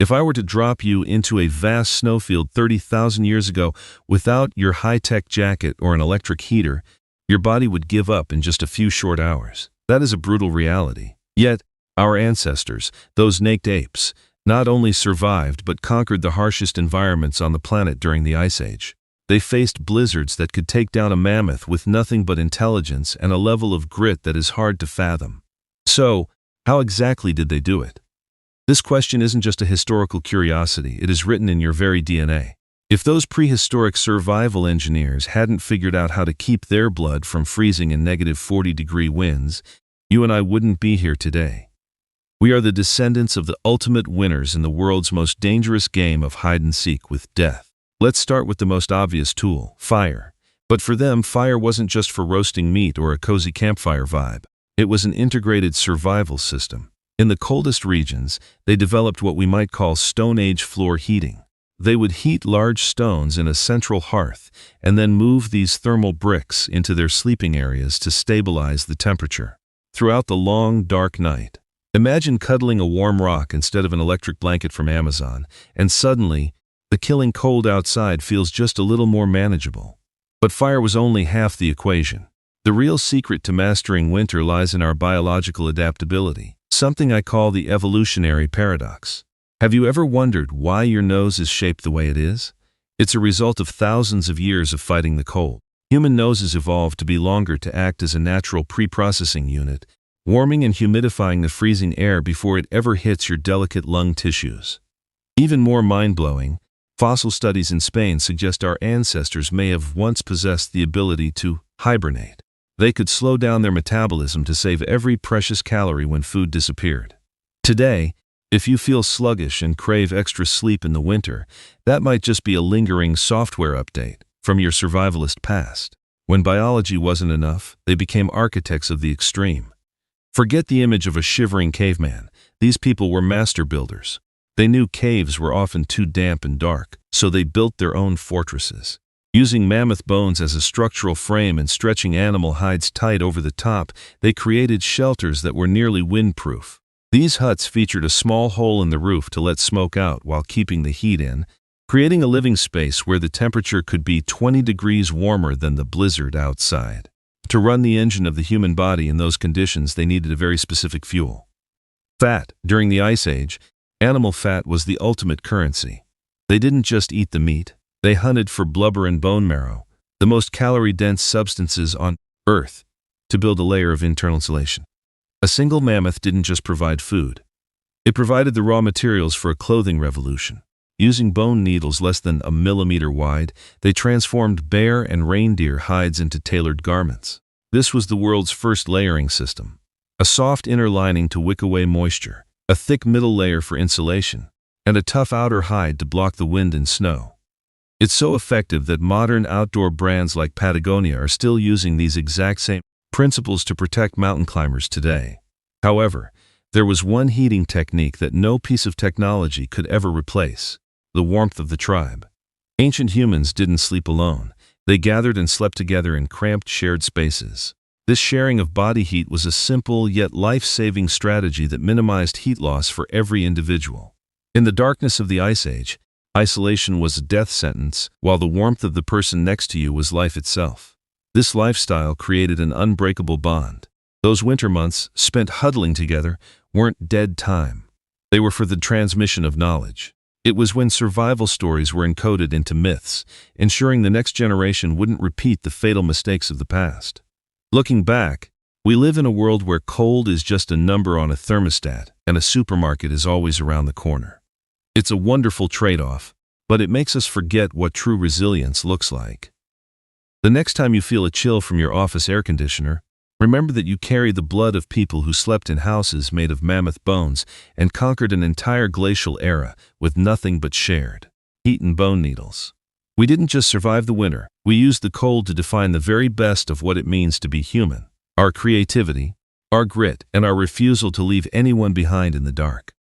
If I were to drop you into a vast snowfield 30,000 years ago without your high-tech jacket or an electric heater, your body would give up in just a few short hours. That is a brutal reality. Yet, our ancestors, those naked apes, not only survived but conquered the harshest environments on the planet during the Ice Age. They faced blizzards that could take down a mammoth with nothing but intelligence and a level of grit that is hard to fathom. So, how exactly did they do it? This question isn't just a historical curiosity, it is written in your very DNA. If those prehistoric survival engineers hadn't figured out how to keep their blood from freezing in -40-degree winds, you and I wouldn't be here today. We are the descendants of the ultimate winners in the world's most dangerous game of hide-and-seek with death. Let's start with the most obvious tool, fire. But for them, fire wasn't just for roasting meat or a cozy campfire vibe. It was an integrated survival system. In the coldest regions, they developed what we might call Stone Age floor heating. They would heat large stones in a central hearth and then move these thermal bricks into their sleeping areas to stabilize the temperature. Throughout the long, dark night, imagine cuddling a warm rock instead of an electric blanket from Amazon, and suddenly, the killing cold outside feels just a little more manageable. But fire was only half the equation. The real secret to mastering winter lies in our biological adaptability, something I call the evolutionary paradox. Have you ever wondered why your nose is shaped the way it is? It's a result of thousands of years of fighting the cold. Human noses evolved to be longer to act as a natural pre-processing unit, warming and humidifying the freezing air before it ever hits your delicate lung tissues. Even more mind-blowing, fossil studies in Spain suggest our ancestors may have once possessed the ability to hibernate. They could slow down their metabolism to save every precious calorie when food disappeared. Today, if you feel sluggish and crave extra sleep in the winter, that might just be a lingering software update from your survivalist past. When biology wasn't enough, they became architects of the extreme. Forget the image of a shivering caveman. These people were master builders. They knew caves were often too damp and dark, so they built their own fortresses. Using mammoth bones as a structural frame and stretching animal hides tight over the top, they created shelters that were nearly windproof. These huts featured a small hole in the roof to let smoke out while keeping the heat in, creating a living space where the temperature could be 20 degrees warmer than the blizzard outside. To run the engine of the human body in those conditions, they needed a very specific fuel. Fat. During the Ice Age, animal fat was the ultimate currency. They didn't just eat the meat. They hunted for blubber and bone marrow, the most calorie-dense substances on Earth, to build a layer of internal insulation. A single mammoth didn't just provide food. It provided the raw materials for a clothing revolution. Using bone needles less than a millimeter wide, they transformed bear and reindeer hides into tailored garments. This was the world's first layering system. A soft inner lining to wick away moisture, a thick middle layer for insulation, and a tough outer hide to block the wind and snow. It's so effective that modern outdoor brands like Patagonia are still using these exact same principles to protect mountain climbers today. However, there was one heating technique that no piece of technology could ever replace: the warmth of the tribe. Ancient humans didn't sleep alone. They gathered and slept together in cramped shared spaces. This sharing of body heat was a simple yet life-saving strategy that minimized heat loss for every individual. In the darkness of the Ice Age, isolation was a death sentence, while the warmth of the person next to you was life itself. This lifestyle created an unbreakable bond. Those winter months, spent huddling together, weren't dead time. They were for the transmission of knowledge. It was when survival stories were encoded into myths, ensuring the next generation wouldn't repeat the fatal mistakes of the past. Looking back, we live in a world where cold is just a number on a thermostat, and a supermarket is always around the corner. It's a wonderful trade-off, but it makes us forget what true resilience looks like. The next time you feel a chill from your office air conditioner, remember that you carry the blood of people who slept in houses made of mammoth bones and conquered an entire glacial era with nothing but shared heat and bone needles. We didn't just survive the winter, we used the cold to define the very best of what it means to be human: our creativity, our grit, and our refusal to leave anyone behind in the dark.